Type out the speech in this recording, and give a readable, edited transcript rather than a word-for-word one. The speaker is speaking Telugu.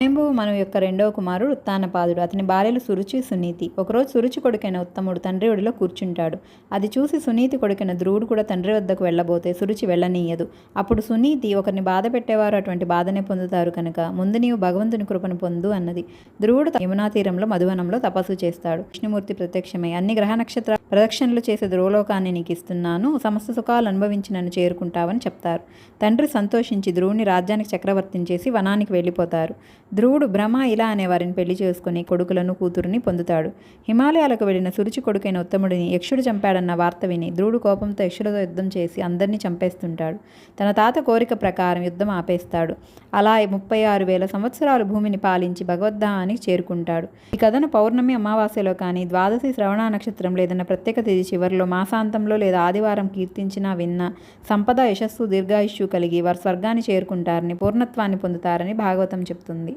స్వయంభువు మనువు యొక్క రెండవ కుమారుడు ఉత్తానపాదుడు. అతని భార్యలు సురుచి, సునీతి. ఒకరోజు సురుచి కొడుకైన ఉత్తముడు తండ్రి ఒడిలో కూర్చుంటాడు. అది చూసి సునీతి కొడుకైన ధ్రువుడు కూడా తండ్రి వద్దకు వెళ్ళబోతే సురుచి వెళ్ళనీయదు. అప్పుడు సునీతి, ఒకరిని బాధ పెట్టేవారు అటువంటి బాధనే పొందుతారు కనుక ముందు నీవు భగవంతుని కృపను పొందు అన్నది. ధ్రువుడు యమునా తీరంలో మధువనంలో తపస్సు చేస్తాడు. విష్ణుమూర్తి ప్రత్యక్షమై, అన్ని గ్రహ నక్షత్ర ప్రదక్షిణలు చేసే ధ్రువలోకాన్ని నీకు ఇస్తున్నాను, సమస్త సుఖాలు అనుభవించి నన్ను చేరుకుంటావని చెప్తారు. తండ్రి సంతోషించి ధ్రువుని రాజ్యానికి చక్రవర్తిని చేసి వనానికి వెళ్ళిపోతారు. ధ్రువుడు బ్రహ్మ ఇలా అనే వారిని పెళ్లి చేసుకుని కొడుకులను కూతురుని పొందుతాడు. హిమాలయాలకు వెళ్లిన సురుచి కొడుకైన ఉత్తముడిని యక్షుడు చంపాడన్న వార్త విని ధ్రువుడు కోపంతో యక్షులతో యుద్ధం చేసి అందరినీ చంపేస్తుంటాడు. తన తాత కోరిక ప్రకారం యుద్ధం ఆపేస్తాడు. అలా 36,000 సంవత్సరాలు భూమిని పాలించి భగవద్ధామానికి చేరుకుంటాడు. ఈ కథను పౌర్ణమి అమావాస్యలో కానీ, ద్వాదశి శ్రవణ నక్షత్రం లేదన్న ప్రత్యేక తేదీ చివరిలో, మాసాంతంలో లేదా ఆదివారం కీర్తించినా విన్నా సంపద, యశస్సు, దీర్ఘాయుష్యు కలిగి వారు స్వర్గాన్ని చేరుకుంటారని, పూర్ణత్వాన్ని పొందుతారని భాగవతం చెప్తుంది.